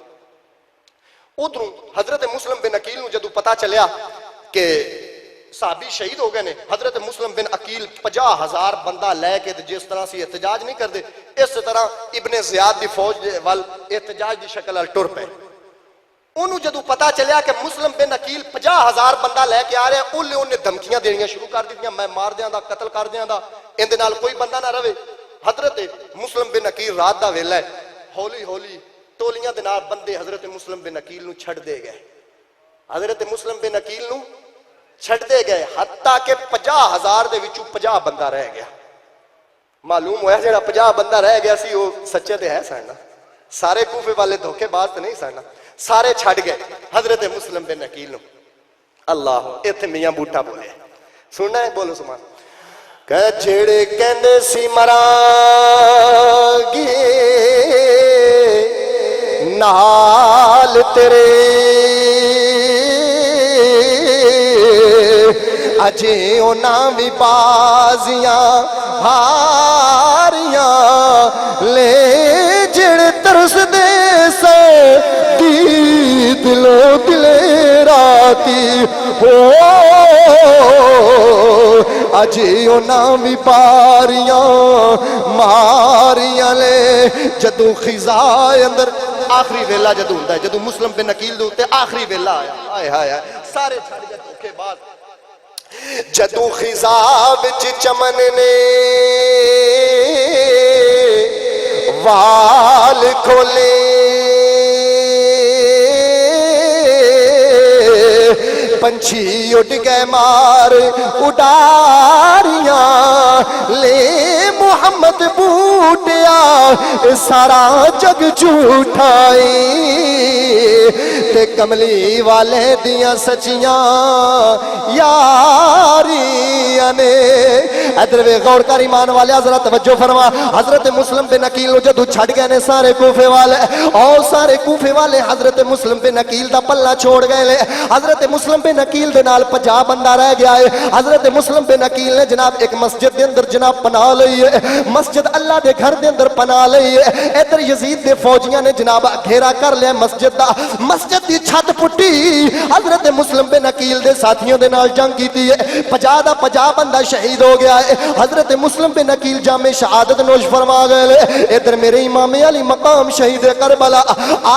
ادھروں حضرت مسلم بن عقیل نو جدو پتا چلیا کہ صحابی شہید ہو گئے نے, حضرت مسلم بن عقیل 50,000 بندہ لے کے جس طرح سے احتجاج نہیں کر دے اس طرح ابن زیاد دی فوج وال احتجاج دی شکل ال ٹر پے. انہوں جدو پتا چلیا کہ مسلم بن عقیل 50,000 بندہ لے کے آ رہے ہیں, انہیں دھمکیاں دینیاں شروع کر دیتیاں, میں مار دیاں دا, قتل کر دیاں دا, ان دے نال کوئی بندہ نہ رہے. حضرت مسلم بن عقیل رات دا ویلا ہے, ہولی ہولی تولیاں دے نال بندے حضرت مسلم بن عقیل نو چھڑ دے گئے. حضرت مسلم بن عقیل نو چھڑ دے گئے حتیٰ کہ 50,000 دے وچوں 50 بندہ رہ گیا. معلوم ہوا جڑا 50 بندہ رہ گیا سی وہ سچے تے ہے سن, سارے کوفے والے دھوکے باز تے نہیں سن, سارے چھڑ گئے حضرت مسلم بن عقیل نو. اللہ ایتھے میاں بوٹا بولے, سننا ہے بولو سمان. کہ جڑے کہندے سی مراں گے نال تیرے اجے انہاں بھی بازیاں ہاریاں لے جڑ ترس دے سے دی دلو دلے راتی ہو اجے انہاں بھی باریاں ماریاں لے. جدو خزائے اندر آخری ویلا جدو ہوندا ہے, جدو مسلم بن عقیل دے اوتے آخری ویلا آیا, آئے ہائے سارے چھڑ گئے دھوکے بعد. جدو خزاں وچ چمن نے وال کھولے پنچھی اڑ گئے مار اڈاریاں لے محمد بوٹیا سارا جگ جھوٹائی تے کملی والے دیاں سچیاں یاریاں نے. ادھر وے غور کر ایمان والے حضرت توجہ فرما. حضرت مسلم بن عقیل نو جدو چھڑ گئے نے سارے کوفے والے, اور سارے کوفے والے حضرت مسلم بن عقیل دا پلہ چھوڑ گئے لے. حضرت مسلم بن عقیل دے نال 50 بندہ رہ گیا ہے. حضرت مسلم بن عقیل نے جناب ایک مسجد دے اندر جناب پناہ لئی ہے, مسجد اللہ دے گھر دے اندر پناہ لئی ہے. ادھر یزید دے فوجیاں نے جناب گھیرا کر لیا مسجد دا, مسجد دی چھت پٹی. حضرت مسلم بن عقیل دے ساتھیوں دے نال جنگ کیتی ہے, 50 دا 50 بندہ شہید ہو گیا ہے. حضرت مسلم بن عقیل جامع شہادت نوش فرما گئے. ادھر میرے امام علی مقام شہید کربلا,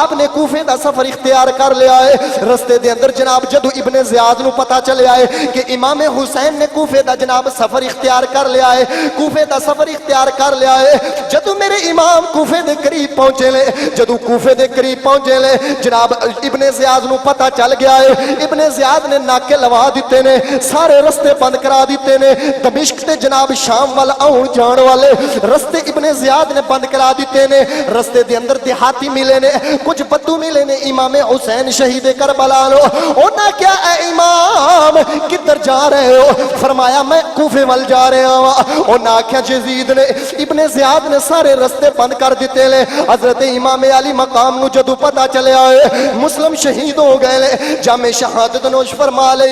آپ نے کوفے دا سفر اختیار کر لیا ہے. رستے دے اندر جناب جدو ابن زیاد نو پتا چلیا ہے کہ امام حسین نے کوفے دا جناب سفر اختیار کر لیا ہے, کوفے دا سفر اختیار کر لیا ہے. جدو میرے امام کوفے دے قریب پہنچے لے, جدو کوفے دے قریب پہنچے لے جناب ابن زیاد نو پتا چل گیا ہے. ابن زیاد نے ناکے لوا دیتے نے, سارے رستے بند کرا دیتے نے. دمشق تے جناب شام والا آن جان والے رستے ابن زیاد نے بند کرا دیتے نے. رستے دے اندر دیہاتی ملے نے, کچھ بدو ملے نے امام حسین شہید کربلا لو. اونا کیا اے امام کدھر جا رہے ہو؟ فرمایا میں کوفے وال جا رہا ہوں. اونا کیا یزید نے ابن زیاد نے سارے رستے بند کر دیتے لے. حضرت امام علی مقام نو جدو پتا چلے آئے مسلم شہید ہو گئے لے, جامع شہادت نوش فرما لے.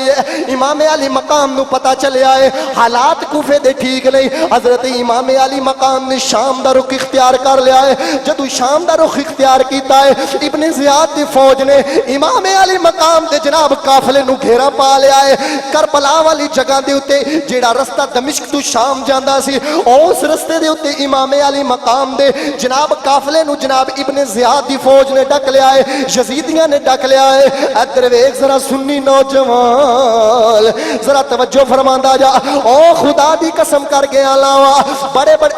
امام علی مقام نو پتا چلے آئے حالات کوفے دے ٹھیک نہیں. حضرت امام علی مقام نے شام دا رخ اختیار کر لیا ہے. جدو شام دا رخ اختیار کیتا ہے ابن زیاد دی فوج نے امام علی مقام دے جناب قافلے نو گھیرا پا لیا ہے. کربلا والی جگہ دے اوتے جیڑا رستہ دمشق تو شام جاندا سی, اس رستے دے اوتے امام علی مقام دے جناب قافلے نو جناب ابن زیاد دی فوج نے ڈک لیا ہے, یزیدیاں نے ڈک لیا ہے. ادھر ویکھ ذرا سنی نوجوان ذرا توجہ فرماندا جا, او خدا دی قسم کر کے علاوہ بڑے بڑے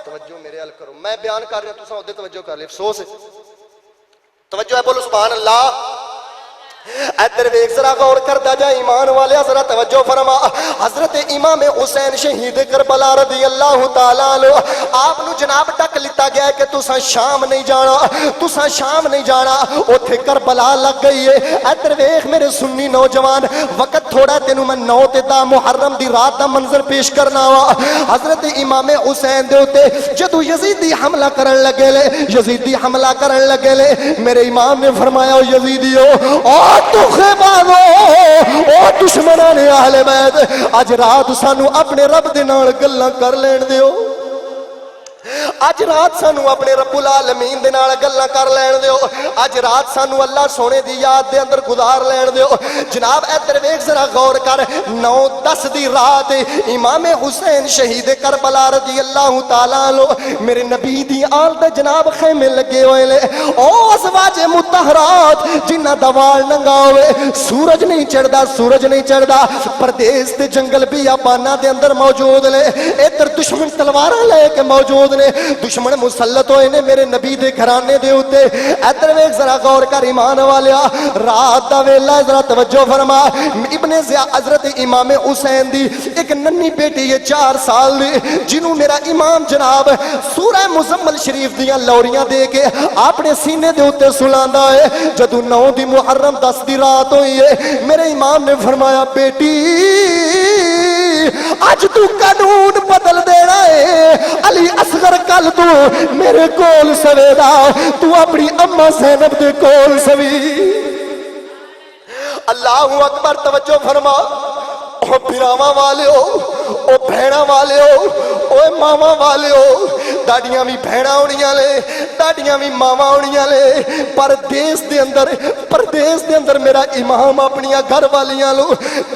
توجہ میرے ال کرو, میں بیان کر رہا تساں اودے توجہ کر لے. افسوس ہے, توجہ ہے بولو سبحان اللہ. ادھر ویکھ ذرا غور کردا جا ایمان والے ذرا توجہ فرما حضرت امام حسین شہید کربلا رضی اللہ تعالی عنہ آپ نو جناب ڈک لیتا گیا کہ تساں شام نہیں جانا تساں شام نہیں جانا اوتھے کربلا لگ گئی ہے ادھر ویکھ میرے سنی نوجوان وقت تھوڑا تینوں میں 9 تے 10 محرم دی رات دا منظر پیش کرنا وا حضرت امام حسین دے اوتے جدوں یزیدی حملہ کرن لگے لے یزیدی حملہ کرن لگے لے میرے امام نے فرمایا او یزیدیو تو خیبانو او دشمنان اہل بیت اج رات سانو اپنے رب دے نال گلاں کر لین دیو اج رات سانو اپنے رب العالمین دے نال گلاں کر لین دیو اج رات سانو اللہ سونے دی یاد دے اندر گزار لین دیو جناب ادھر ویکھ ذرا غور کر 9-10 دی رات امام حسین شہید کربلا رضی اللہ تعالی عنہ میرے نبی دی آل دے جناب خیمے لگے ہوئے لے او ازواج مطہرات جنہاں دا وال ننگا ہوئے سورج نہیں چڑھدا سورج نہیں چڑھدا پردیس تے جنگل بیاباناں دے اندر موجود لے ادھر دشمن تلواراں لے کے موجود نے دشمن مسلط ہوئے نے میرے نبی دے گھرانے دے ہوتے ادھر ویکھ ذرا غور کر ایمان والیا رات دا ویلا ذرا توجہ فرما ابن حضرت امام حسین دی ایک ننی بیٹی ہے 4 سال دی جنوں میرا امام جناب سورہ مزمل شریف دیاں لوریاں دے کے اپنے سینے دے اوتے سلاندا ہے جدوں 9 دی محرم 10 دی رات ہوئی ہے میرے امام نے فرمایا بیٹی آج تو قانون بدل دینا ہے علی اصغر کل تو میرے کول سویدا تو اپنی اماں زینب دے کول سوی اللہ اکبر توجہ فرما او پیراواں والے ہو او بہناں والے ہو او ماواں والے ہو ڈاڈیاں بھی بہناں ہونیاں لے ڈاڈیاں بھی ماواں ہونیاں لے پردیس دے اندر میرا امام اپنی گھر والیاں لو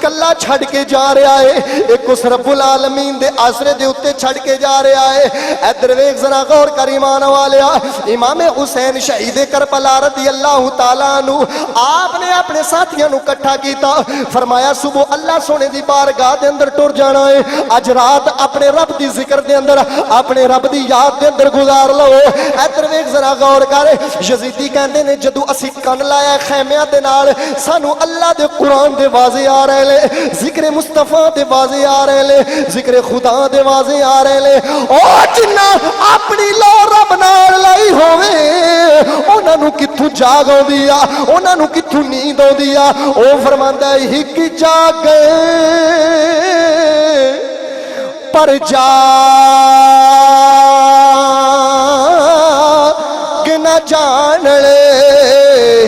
کلا چھڑ کے جا رہا ہے ایک اس رب العالمین دے آسرے دے اوتے چھڑ کے جا رہا ہے ادھر ویکھ ذرا غور کر ایمان والیا امام حسین شہید کربلا رضی اللہ تعالی عنہ آپ نے اپنے ساتھیاں نو اکٹھا کیتا فرمایا صبح اللہ سونے دی بارگاہ دے اندر ٹر جانا ہے اج رات اپنے رب دی ذکر دے اندر اپنے رب دی یاد دے اندر گزار لو ادھر ویکھ ذرا غور کر یزیدی کہندے نے جدوں اسی کن لایا خیمیاں دے نال سانو اللہ دے قرآن دے واضح آ رہے لے ذکر مصطفیٰ دے واضح آ رہے لے ذکر خدا دے واضح آ رہے لے او جنہ اپنی لو رب نال لائی ہووے انہاں نو کتھوں جاگ آوندی آ انہاں نو کتھوں نیند آوندی آ او فرماندا ہے ہک جاگ پر جاگ نہ جان لے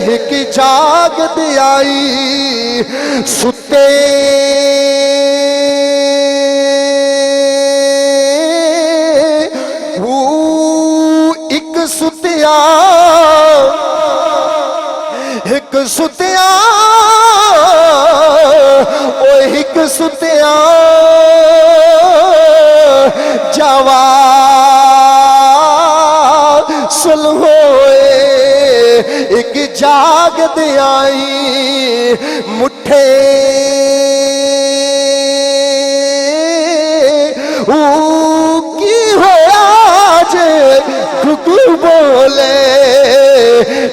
ہک جاگ دی آئی ستے ایک ستیا ایک ستیا او ایک ستیا جوا سل ہوئے ایک جاگ دے آئی مٹھے کی ہویا جے گھگو بولے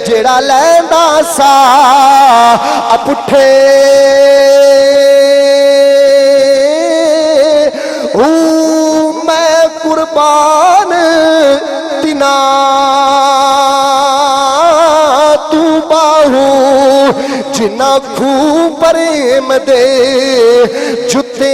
جڑا لیندا سا اپٹھے میں قربان تنا تو باہو جنا کھو پریم دے جتے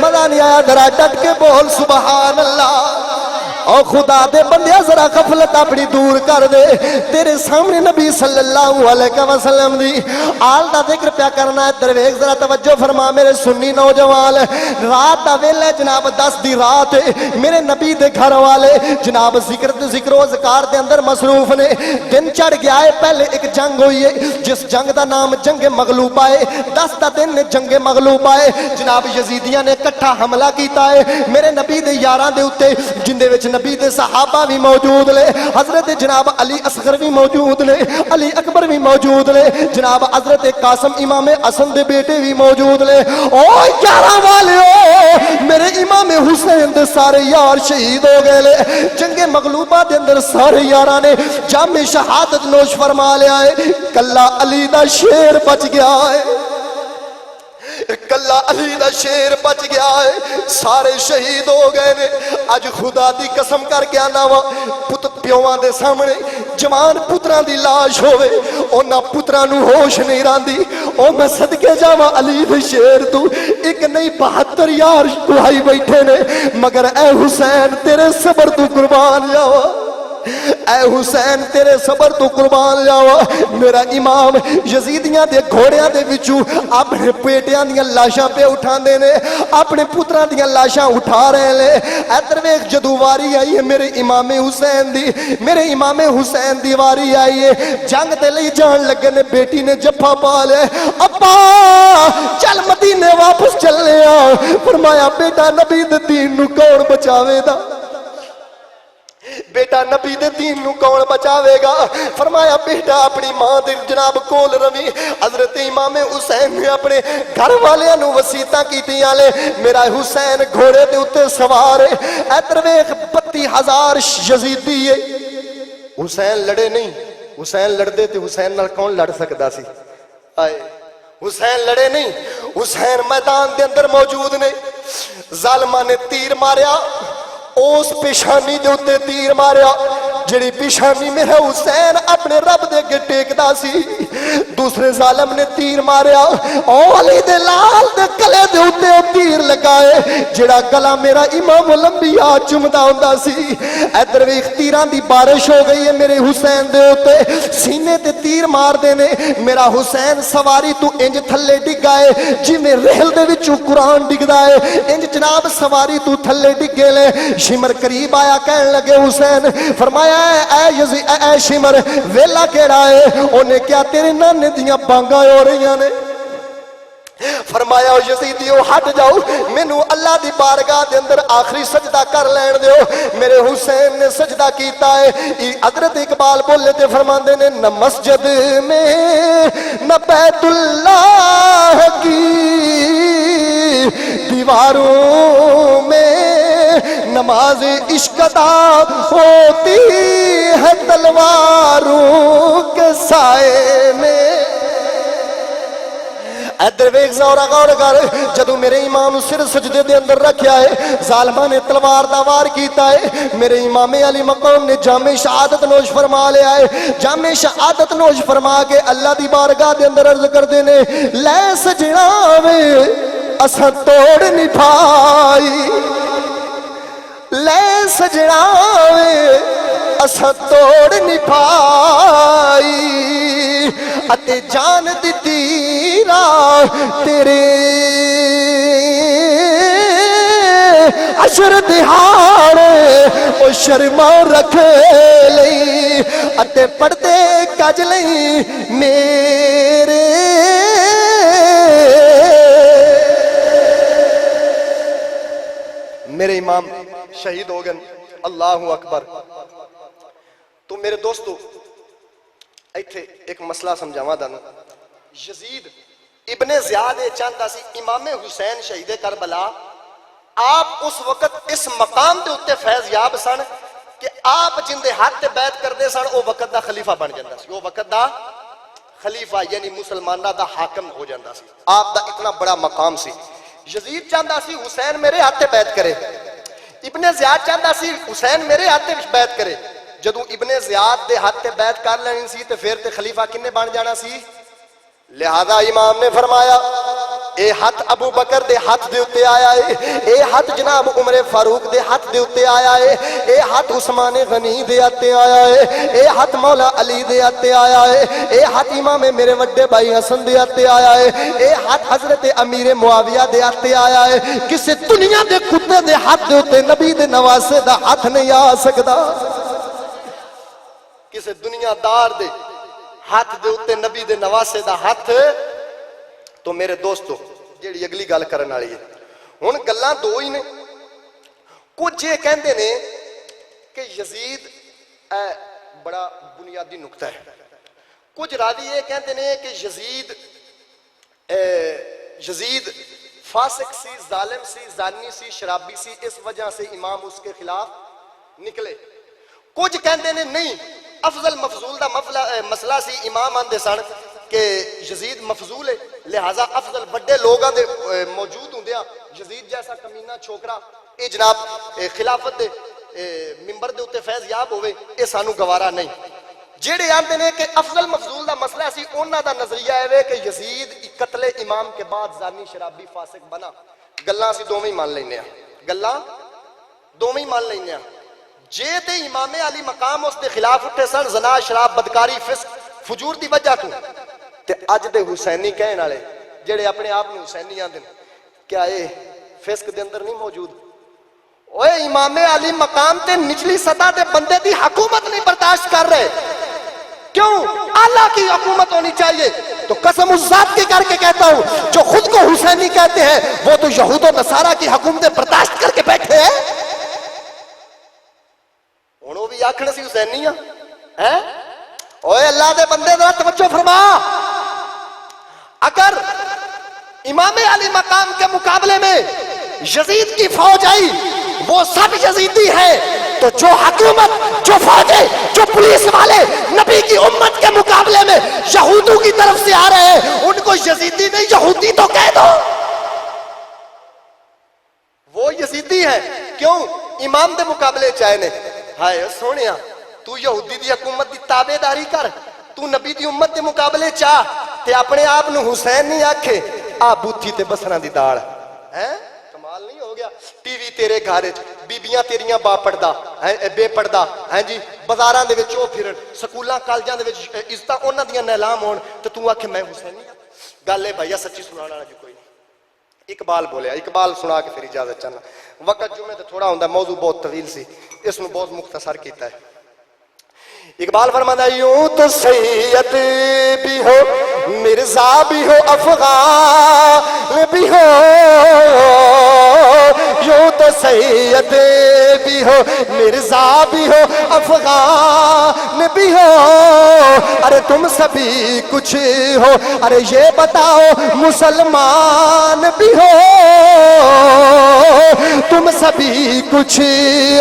مزہ نہیں آیا ذرا ڈٹ کے بول سبحان اللہ اور خدا دے بندے ذرا غفلت اپنی دور کر دے تیرے سامنے نبی صلی اللہ علیہ وسلم دی آل دا ذکر پیا کرنا ہے درویش ذرا توجہ فرما میرے سنی نوجوان رات دا ویلے جناب 10 دی رات میرے نبی دے گھر والے جناب ذکر و ذکار دے اندر مصروف نے دن چڑھ گیا ہے پہلے ایک جنگ ہوئی ہے جس جنگ دا نام جنگ مغلوبہ ہے 10 دا دن جنگ مغلوبہ ہے جناب یزیدیاں نے کٹھا حملہ کیتا ہے میرے نبی دے یاراں دے اوتے جن دے وچ نبی دے صحابہ بھی موجود لے، حضرت جناب علی اصغر بھی موجود لے، علی اکبر بھی موجود لے، جناب حضرت قاسم امام حسن دے بیٹے بھی موجود لے۔ او یارہ والیو، میرے امام حسین دے سارے یار شہید ہو گئے لے۔ جنگ مغلوبہ دے اندر سارے یاراں نے جام شہادت نوش فرما لیا ہے، کلا علی دا شیر بچ گیا ہے، کلا علی دا شیر بچ گیا ہے، سارے شہید ہو گئے نے۔ اج خدا دی قسم کر کے آنا وا، پت پیواں دے سامنے جوان پتراں دی لاش ہوے، انہاں پتراں نو ہوش نہیں راندی۔ او میں صدقے جاواں علی دے شیر تو، ایک نہیں 72 یار دہائی بیٹھے نے، مگر اے حسین تیرے صبر تو قربان جاواں، اے حسین تیرے صبر تو قربان جاواں۔ میرا امام یزیدیاں دے گھوڑیاں دے وچوں اپنے بیٹیاں دیاں لاشاں پہ اٹھاندے نے، اپنے پتراں دیاں لاشاں اٹھا رہے نے۔ ادھر ویکھ جدوں واری آئی ہے میرے امام حسین دی، میرے امام حسین دی واری آئی ہے، جنگ دے لئی جان لگے نے، بیٹی نے جفا پا لے، ابا چل مدینے واپس چلے آ۔ فرمایا بیٹا نبی دے دین نو کون بچاوے دا، بیٹا نبی دے دین نو کون بچاوے گا؟ فرمایا بیٹا اپنی ماں دے جناب کول روی۔ حضرت امام حسین نے اپنے گھر والیاں نو وصیتاں کیتیاں لے، میرا حسین گھوڑے دے اتے سوار ہے، ادھر ویکھ 32,000 یزیدی ہے۔ حسین لڑے نہیں، حسین لڑدے تے حسین نال کون لڑ سکدا سی؟ آئے حسین لڑے نہیں، حسین میدان دے اندر موجود نے، ظالماں نے تیر ماریا، اس پیشانی دے اتے تیر ماریا، جڑی پیشانی میرا حسین اپنے رب دے کے ٹیکدا سی۔ دوسرے ظالم نے تیر ماریا، او علی دے لال دے گلے دے اتے تیر لگائے، جڑا گلا میرا امام الانبیاء چمدا ہوندا سی۔ ادھر ویکھ تیراں دی بارش ہو گئی ہے میرے حسین دے اتے، سینے تے تیر مار دے نے، میرا حسین سواری تو انج تھلے ڈگا ہے جویں ریل دے وچوں قرآن ڈگدا ہے، انج جناب سواری تو تھلے ڈگے لے۔ شمر قریب آیا کہنے لگے حسین، فرمایا اے شمر ویلا کیڑا ہے؟ انہیں کیا تیرے نانے دیاں بانگاں ہو رہیاں نے؟ فرمایا یزیدیو ہٹ جاؤ، مینوں اللہ دی بارگاہ دے اندر آخری سجدہ کر لین دیو۔ میرے حسین نے سجدہ کیتا ہے۔ حضرت اقبال بولے تے فرماندے نے، نہ مسجد میں نہ بیت اللہ کی دیواروں میں نماز عشق ادا ہوتی ہے تلواروں کے سائے میں۔ ادھر ویکھ ذرا غور کر، جدوں میرے امام سر سجدے دے اندر رکھیا ہے، ظالماں نے تلوار دا وار کیتا ہے، میرے امام علی مقام نے جام شہادت نوش فرما لیا ہے۔ جام شہادت نوش فرما کے اللہ دی بارگاہ دے اندر عرض کردے نے، لے سجنا وے اساں توڑ نہیں پائی، لے سجنا وے اساں توڑ نہیں پائی، اتے جان دتی راہ تیرے عشر دہاڑے او شرما رکھ لئی، اتے پردے کج لئی میرے میرے امام شہید ہو گئے۔ اللہ اکبر۔ تو میرے دوستو ایتھے ایک مسئلہ سمجھاواں تانوں، یزید ابن زیاد چاہتا سی امام حسین شہید کربلا آپ اس وقت اس مقام دے اتے فیض یاب سن کہ آپ جن دے ہاتھ تے بیعت کردے سن او وقت دا خلیفہ بن جاندا سی، او وقت دا خلیفہ یعنی مسلمانہ دا حاکم ہو جاندا سی، آپ دا اتنا بڑا مقام سی۔ یزید چاہتا سی حسین میرے ہاتھ تے بیعت کرے، ابن زیاد چاہتا سی حسین میرے ہاتھ تے بیعت کرے۔ جدوں ابن زیاد دے ہاتھ تے بیعت کر لینی سی تے پھر تے خلیفہ کنے بن جانا سی؟ لہذا امام نے فرمایا اے ہاتھ ابو بکر دے ہاتھ دے اتے آیا ہے، اے ہاتھ جناب عمر فاروق دے ہاتھ دے اتے آیا ہے، اے ہاتھ عثمان غنی دے اتے آیا ہے، اے ہاتھ مولا علی دے اتے آیا ہے، اے ہاتھ امام میرے وڈے بھائی حسن دے اتے آیا ہے، اے ہاتھ حضرت امیر معاویہ دے اتے آیا ہے۔ کسے دنیا دے کتے دے ہاتھ دے اتے نبی دے نواسے دا ہاتھ نہیں آ سکدا، کسے دنیا دار دے ہاتھ دے اتے نبی دے نواسے دا ہاتھ۔ تو میرے دوستو جیڑی اگلی گل کرن والی ہے، ہن گلاں دو ہی نے، کچھ یہ کہندے نے کہ یزید بڑا بنیادی نقطہ ہے. کچھ راوی یہ کہتے ہیں کہ یزید فاسق سی، ظالم سی، زانی سی، شرابی سی، اس وجہ سے امام اس کے خلاف نکلے. کچھ کہتے ہیں نہیں، افضل مفضول دا مسئلہ سی. امام آندے سن کہ یزید مفضول ہے، لہذا افضل بڑے لوگاں دے موجود ہوں دیا یزید جیسا کمینہ چھوکرا اے جناب خلافت دے ممبر دے اتے فیض یاب ہوئے، اے سانو گوارا نہیں. جیڑے آندے نے کہ افضل مفضول دا مسئلہ سی، انہاں دا نظریہ ہے کہ یزید قتل امام کے بعد زانی شرابی فاسق بنا. گلاں سی دوویں مان لینے ہیں، گلاں دوویں مان لینے ہیں. جے تے امام علی مقام اس دے خلاف اٹھے سن زنا، شراب، بدکاری، فسق، فجور دی وجہ تو، تے اج دے حسینی کہن والے جڑے اپنے آپ نوں حسینی آندے کیا اے فسق دے اندر نہیں موجود؟ اوے امام علی مقام تے نچلی سطح دے بندے دی حکومت نہیں برداشت کر رہے. کیوں؟ اللہ کی حکومت ہونی چاہیے. تو قسم اس ذات کی کر کے کہتا ہوں جو خود کو حسینی کہتے ہیں وہ تو یہود و نصارہ کی حکومتیں برداشت کر کے بیٹھے ہیں. انہوں بھی آکھنے سی حسینی ہیں. اوے اللہ دے بندے ذرا توجہ فرما. اگر امام علی مقام کے مقابلے میں یزید کی فوج آئی وہ سب یزیدی ہے، تو جو حکومت، جو فوجیں، جو پولیس والے نبی کی امت کے مقابلے میں یہودوں کی طرف سے آ رہے ہیں ان کو یزیدی نہیں یہودی تو کہہ دو. وہ یزیدی ہے. کیوں؟ امام دے مقابلے چاہے نے. ہائے سونیا تو یہودی دی حکومت دی تابع داری کر، تو نبی دی امت دے مقابلے چاہ تے اپنے آپ نو حسین نہیں آکھے آ بوتھی تے بسراں دی داڑ. کمال نہیں ہو گیا؟ ٹی وی تیرے گھر وچ، بیبیاں تیریاں با پردہ بے پردہ، جی بازاراں دے وچ او پھرن، سکولاں کالجاں دے وچ عزتاں انہاں دیاں نیلام ہون تے تو آکھے میں حسینی ہاں. گل ہے بھائیا سچی سنانا والا جو کوئی نہیں. اقبال بولیا، اقبال سنا کے پھر اجازت چاہنا. وقت جمعے تے تھوڑا ہوندا، موضوع بہت طویل سی، اس نو بہت مختصر کیتا ہے. اقبال فرماتا ہے یوں تو سید بھی ہو، مرزا بھی ہو، افغان بھی ہو. یوں تو سید بھی ہو، مرزا بھی ہو، افغان بھی ہو. ارے تم سبھی کچھ ہو، ارے یہ بتاؤ مسلمان بھی ہو. تم سبھی کچھ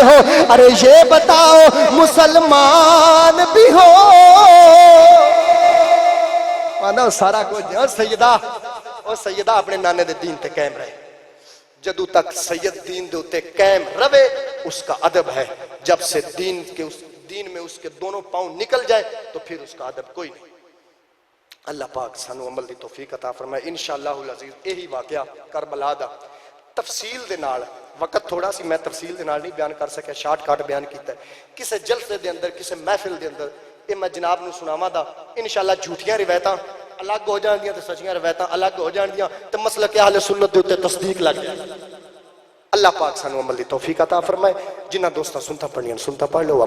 ہو، ارے یہ بتاؤ مسلمان بھی ہو. مانا سارا کچھ. اور سیدہ اپنے نانے دے دین تے قائم رہے. جدو تک سید دین دے اتے قائم رہے اس کا ادب ہے. جب سے دین میں اس کے دونوں پاؤں نکل جائے تو پھر اس کا ادب کوئی نہیں. اللہ پاک سانو عمل دی توفیق عطا فرمائے. انشاءاللہ العزیز یہی واقعہ کربلا دا تفصیل دے نال، وقت تھوڑا سی میں تفصیل دے نال نہیں بیان کر سکیا، شارٹ کٹ بیان کیتا ہے. کسے جلسے دے اندر، کسے محفل دے اندر یہ میں جناب نو سناواں دا. انشاءاللہ جھوٹیاں روایتاں الگ ہو جان دیاں تے سچیاں روایتاں الگ ہو جان دیاں تے مسلک اہل سنت دے اوتے تصدیق لگ جائے. اللہ پاک سانو عمل دی توفیق عطا فرمائے. جنہاں دوستاں سنتا پڑھیاں سنتا پڑھ لو.